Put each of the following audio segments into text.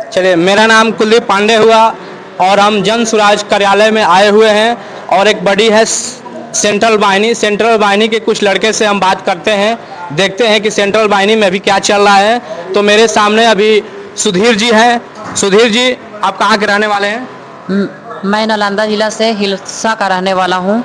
चलिए, मेरा नाम कुलदीप पांडे हुआ और हम जन स्वराज कार्यालय में आए हुए हैं और एक बड़ी है सेंट्रल वाहिनी के कुछ लड़के से हम बात करते हैं, देखते हैं कि सेंट्रल वाहिनी में अभी क्या चल रहा है। तो मेरे सामने अभी सुधीर जी हैं। सुधीर जी, आप कहाँ के रहने वाले हैं? मैं नालंदा जिला से हिलसा का रहने वाला हूँ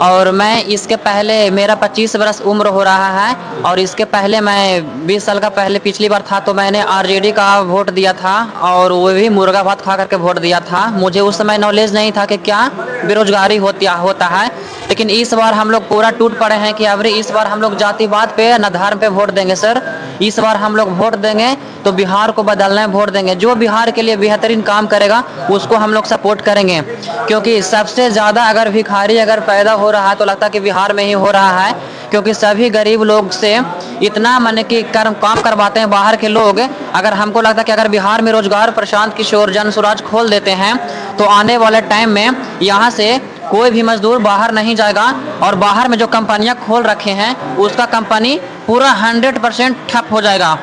और मैं इसके पहले मेरा 25 वर्ष उम्र हो रहा है और इसके पहले मैं 20 साल का पहले पिछली बार था तो मैंने आरजेडी का वोट दिया था और वो भी मुर्गा भात खा करके वोट दिया था। मुझे उस समय नॉलेज नहीं था कि क्या बेरोजगारी होता है, लेकिन इस बार हम लोग पूरा टूट पड़े हैं कि अब इस बार हम लोग जातिवाद पे न धर्म पे वोट देंगे सर। इस बार हम लोग वोट देंगे तो बिहार को बदलने वोट देंगे। जो बिहार के लिए बेहतरीन काम करेगा उसको हम लोग सपोर्ट करेंगे, क्योंकि सबसे ज़्यादा अगर भिखारी अगर पैदा हो रहा है तो लगता है कि बिहार में ही हो रहा है, क्योंकि सभी गरीब लोग से इतना मन की काम करवाते हैं बाहर के लोग। अगर हमको लगता है कि अगर बिहार में रोजगार प्रशांत किशोर जन स्वराज खोल देते हैं तो आने वाले टाइम में यहाँ से कोई भी मजदूर बाहर नहीं जाएगा और बाहर में जो कंपनियां खोल रखे हैं उसका कंपनी पूरा 100% ठप हो जाएगा।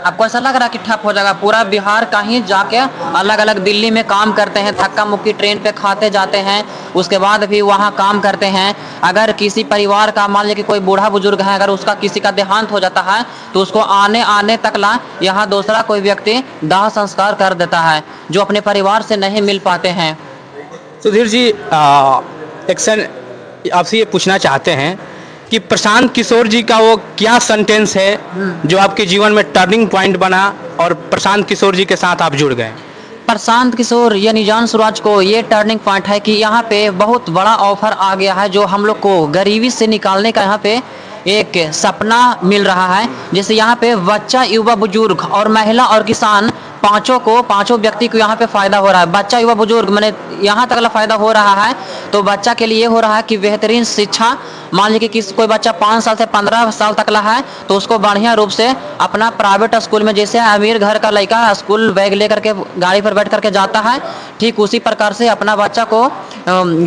आपको ऐसा लग रहा है कि ठप हो जाएगा? पूरा बिहार कहीं जाके अलग अलग दिल्ली में काम करते हैं, धक्का मुक्की ट्रेन पे खाते जाते हैं, उसके बाद भी वहाँ काम करते हैं। अगर किसी परिवार का मान लीजिए कि कोई बूढ़ा बुजुर्ग है, अगर उसका किसी का देहांत हो जाता है तो उसको आने तक ला यहाँ दूसरा कोई व्यक्ति दाह संस्कार कर देता है, जो अपने परिवार से नहीं मिल पाते हैं। सुधीर जी, आपसे ये पूछना चाहते हैं कि प्रशांत किशोर जी का वो क्या सेंटेंस है जो आपके जीवन में टर्निंग पॉइंट बना और प्रशांत किशोर जी के साथ आप जुड़ गए? प्रशांत किशोर यानी जन स्वराज को ये टर्निंग पॉइंट है कि यहाँ पे बहुत बड़ा ऑफर आ गया है, जो हम लोग को गरीबी से निकालने का यहाँ पे एक सपना मिल रहा है। जैसे यहाँ पे बच्चा, युवा, बुजुर्ग और महिला और किसान पांचों व्यक्ति को यहाँ पे फायदा हो रहा है। बच्चा, युवा, बुजुर्ग मैंने यहाँ तक फायदा हो रहा है। तो बच्चा के लिए हो रहा है कि बेहतरीन शिक्षा, मान लीजिए कि कोई बच्चा 5 साल से 15 साल तक है तो उसको बढ़िया रूप से अपना प्राइवेट स्कूल में, जैसे अमीर घर का लड़का स्कूल बैग लेकर के गाड़ी पर बैठ करके जाता है, ठीक उसी प्रकार से अपना बच्चा को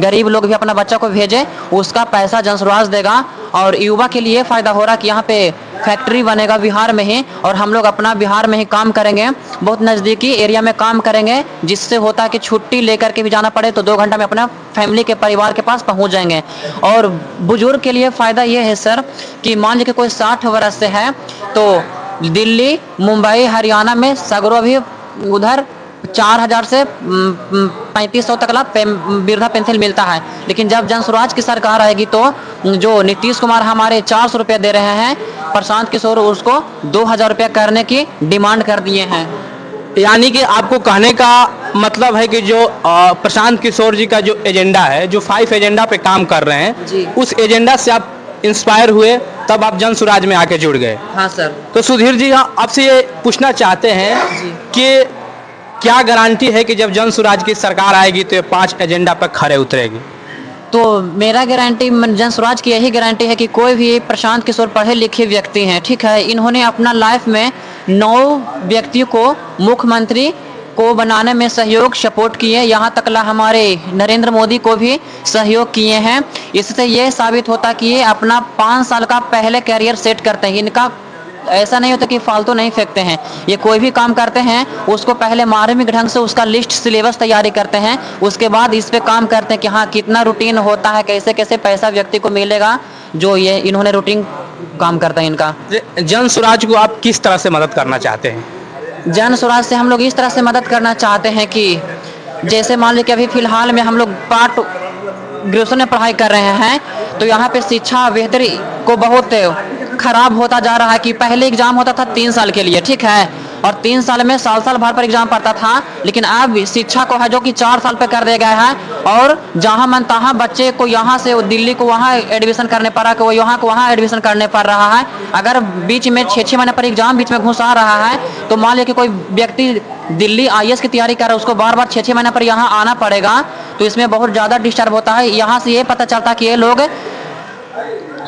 गरीब लोग भी अपना बच्चा को भेजे, उसका पैसा जन स्वराज देगा। और युवा के लिए फायदा हो रहा है कि यहाँ पे फैक्ट्री बनेगा बिहार में ही और हम लोग अपना बिहार में ही काम करेंगे, बहुत नज़दीकी एरिया में काम करेंगे, जिससे होता है कि छुट्टी लेकर के भी जाना पड़े तो 2 घंटा में अपना फैमिली के परिवार के पास पहुंच जाएंगे। और बुजुर्ग के लिए फ़ायदा ये है सर कि मान लीजिए कोई 60 वर्ष से है तो दिल्ली, मुंबई, हरियाणा में सगरों भी उधर 4000 से 3500 तक वृद्धा पेंशन मिलता है। लेकिन जब जन स्वराज की सरकार आएगी तो जो नीतीश कुमार हमारे 400 रुपये दे रहे हैं, प्रशांत किशोर उसको 2000 रुपये करने की डिमांड कर दिए हैं। यानी कि आपको कहने का मतलब है कि जो प्रशांत किशोर जी का जो एजेंडा है, जो 5 एजेंडा पे काम कर रहे हैं, उस एजेंडा से आप इंस्पायर हुए, तब आप जन स्वराज में आके जुड़ गए। हाँ सर। तो सुधीर जी, आपसे ये पूछना चाहते हैं कि क्या गारंटी है कि जब जन स्वराज की सरकार आएगी तो ये 5 एजेंडा पर खरे उतरेगी? तो मेरा गारंटी, जन स्वराज की यही गारंटी है कि कोई भी प्रशांत किशोर पढ़े लिखे व्यक्ति हैं, ठीक है, इन्होंने अपना लाइफ में 9 व्यक्तियों को मुख्यमंत्री को बनाने में सहयोग सपोर्ट किए, यहाँ तक ला हमारे नरेंद्र मोदी को भी सहयोग किए हैं। इससे ये साबित होता कि ये अपना 5 साल का पहले कैरियर सेट करते हैं। इनका ऐसा नहीं होता कि फालतू नहीं फेंकते हैं, ये कोई भी काम करते हैं उसको पहले मार्मिक ढंग से उसका लिस्ट सिलेबस तैयारी करते हैं, उसके बाद इस पे काम करते हैं कि हाँ कितना रूटीन होता है, कैसे कैसे पैसा व्यक्ति को मिलेगा, जो ये इन्होंने रूटीन काम करता है इनका। जन स्वराज को आप किस तरह से मदद करना चाहते हैं? जन स्वराज से हम लोग इस तरह से मदद करना चाहते हैं कि जैसे मान लीजिए कि अभी फिलहाल में हम लोग पार्ट ग्रेजुएशन में पढ़ाई कर रहे हैं तो यहाँ पे शिक्षा बेहतरी को बहुत खराब होता जा रहा है कि पहले एग्जाम होता था 3 साल के लिए, ठीक है, और 3 साल में साल भर पर एग्जाम पड़ता था, लेकिन अब शिक्षा को है जो कि 4 साल पे कर दिया गया है और जहां मन तहां बच्चे को यहाँ से दिल्ली को वहाँ एडमिशन करने पड़ रहा है, कोई यहाँ को वहाँ एडमिशन करने पड़ रहा है। अगर बीच में 6-6 महीने पर एग्जाम बीच में घुसा रहा है तो मान लीजिए कि कोई व्यक्ति दिल्ली IAS की तैयारी कर रहा है, उसको बार 6-6 महीने पर यहाँ आना पड़ेगा, तो इसमें बहुत ज़्यादा डिस्टर्ब होता है। यहाँ से ये पता चलता है कि ये लोग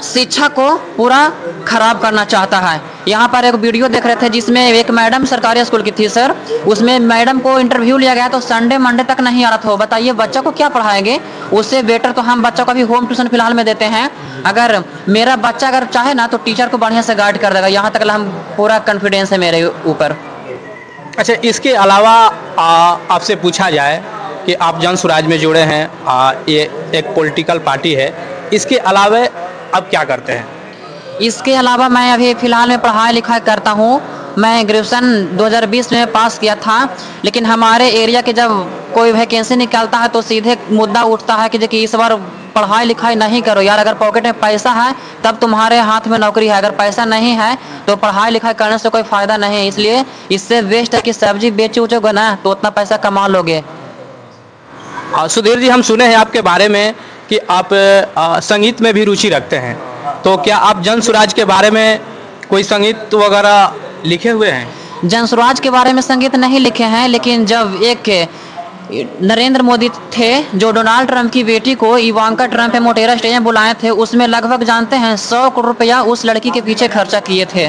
शिक्षा को पूरा खराब करना चाहता है। यहाँ पर एक वीडियो देख रहे थे जिसमें एक मैडम सरकारी स्कूल की थी सर, उसमें मैडम को इंटरव्यू लिया गया तो संडे मंडे तक नहीं आ रहा था। बताइए बच्चा को क्या पढ़ाएंगे? उससे बेटर तो हम बच्चों को भी होम ट्यूशन फिलहाल में देते हैं। अगर मेरा बच्चा अगर चाहे ना तो टीचर को बढ़िया से गाइड कर देगा, यहाँ तक हम पूरा कॉन्फिडेंस है मेरे ऊपर। अच्छा, इसके अलावा आपसे पूछा जाए कि आप जन स्वराज में जुड़े हैं, ये एक पॉलिटिकल पार्टी है, इसके अलावा अब क्या करते हैं? इसके अलावा मैं अभी फ़िलहाल में पढ़ाई लिखाई करता हूँ। मैं ग्रेजुएशन 2020 में पास किया था, लेकिन हमारे एरिया के जब कोई वैकेंसी निकलता है तो सीधे मुद्दा उठता है कि इस बार पढ़ाई लिखाई नहीं करो यार, अगर पॉकेट में पैसा है तब तुम्हारे हाथ में नौकरी है, अगर पैसा नहीं है तो पढ़ाई लिखाई करने से कोई फ़ायदा नहीं है। इसलिए इससे बेस्ट है कि सब्जी बेच उचोगे ना तो उतना पैसा कमा लोगे। सुधीर जी, हम सुने हैं आपके बारे में कि आप संगीत में भी रुचि रखते हैं, तो क्या आप जन स्वराज के बारे में कोई संगीत वगैरह लिखे हुए हैं? जन स्वराज के बारे में संगीत नहीं लिखे हैं, लेकिन जब एक नरेंद्र मोदी थे जो डोनाल्ड ट्रंप की बेटी को इवांका ट्रंप पे मोटेरा स्टेज में बुलाए थे, उसमें लगभग जानते हैं 100 करोड़ रुपया उस लड़की के पीछे खर्चा किए थे।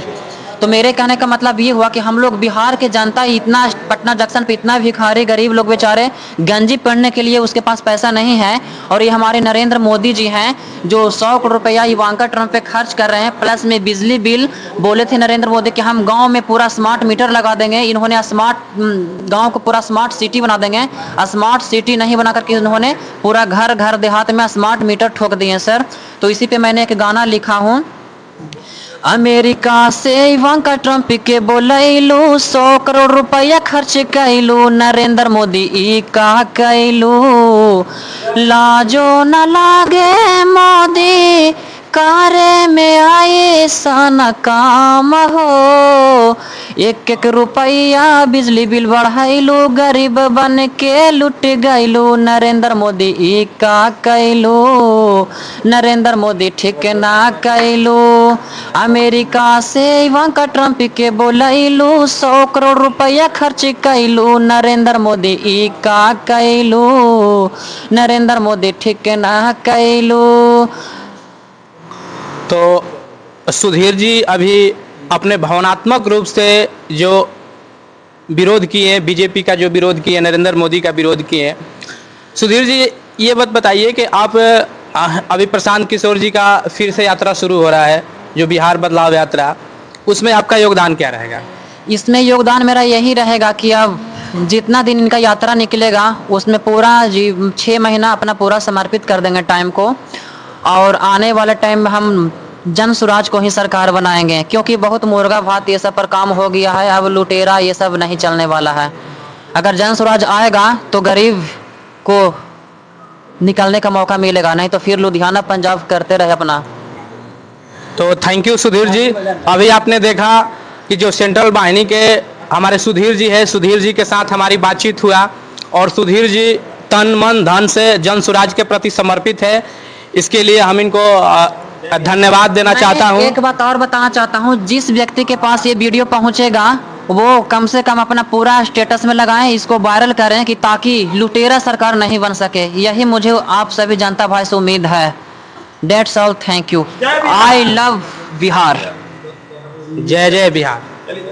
तो मेरे कहने का मतलब ये हुआ कि हम लोग बिहार के जनता इतना पटना जंक्शन पे इतना भिखारी गरीब लोग बेचारे गंजी पहनने के लिए उसके पास पैसा नहीं है, और ये हमारे नरेंद्र मोदी जी हैं जो 100 करोड़ रुपया इवांका ट्रंप पे खर्च कर रहे हैं। प्लस में बिजली बिल बोले थे नरेंद्र मोदी कि हम गांव में पूरा स्मार्ट मीटर लगा देंगे, इन्होंने स्मार्ट गांव को पूरा स्मार्ट सिटी बना देंगे। स्मार्ट सिटी नहीं बना करके इन्होंने पूरा घर घर देहात में स्मार्ट मीटर ठोक दिए सर। तो इसी पे मैंने एक गाना लिखा हूँ, अमेरिका से इवांका ट्रंप के बोलैलू 100 करोड़ रुपया खर्च कैलू, नरेंद्र मोदी ई का कैलू, लाजो न लागे मोदी कारे में आए सन काम हो, एक एक रुपया बिजली बिल बढ़ाइलू, गरीब बन के लुट गईलू, नरेंद्र मोदी ई का कैलू, नरेंद्र मोदी ठीक ना कैलू, अमेरिका से इवांका ट्रंप के बोलैलू 100 करोड़ रुपया खर्च कैलू, नरेंद्र मोदी ई का कैलू, नरेंद्र मोदी ठीक ना कैलू। तो सुधीर जी अभी अपने भावनात्मक रूप से जो विरोध किए, बीजेपी का जो विरोध किए, नरेंद्र मोदी का विरोध किए, सुधीर जी ये बात बताइए कि आप अभी प्रशांत किशोर जी का फिर से यात्रा शुरू हो रहा है जो बिहार बदलाव यात्रा, उसमें आपका योगदान क्या रहेगा? इसमें योगदान मेरा यही रहेगा कि अब जितना दिन इनका यात्रा निकलेगा उसमें पूरा 6 महीना अपना पूरा समर्पित कर देंगे टाइम को, और आने वाले टाइम में हम जन स्वराज को ही सरकार बनाएंगे, क्योंकि बहुत मुर्गा भात ये सब पर काम हो गया है, अब लुटेरा ये सब नहीं चलने वाला है। अगर जन स्वराज आएगा तो गरीब को निकलने का मौका मिलेगा, नहीं तो फिर लुधियाना पंजाब करते रहे अपना। तो थैंक यू सुधीर जी। अभी आपने देखा कि जो सेंट्रल वाहिनी के हमारे सुधीर जी है, सुधीर जी के साथ हमारी बातचीत हुआ, और सुधीर जी तन मन धन से जन स्वराज के प्रति समर्पित है। इसके लिए हम इनको धन्यवाद देना चाहता हूँ। एक बात और बताना चाहता हूँ, जिस व्यक्ति के पास ये वीडियो पहुँचेगा वो कम से कम अपना पूरा स्टेटस में लगाएं, इसको वायरल करें कि ताकि लुटेरा सरकार नहीं बन सके। यही मुझे आप सभी जनता भाई से उम्मीद है। That's all, thank you. I love Bihar. जय जय बिहार।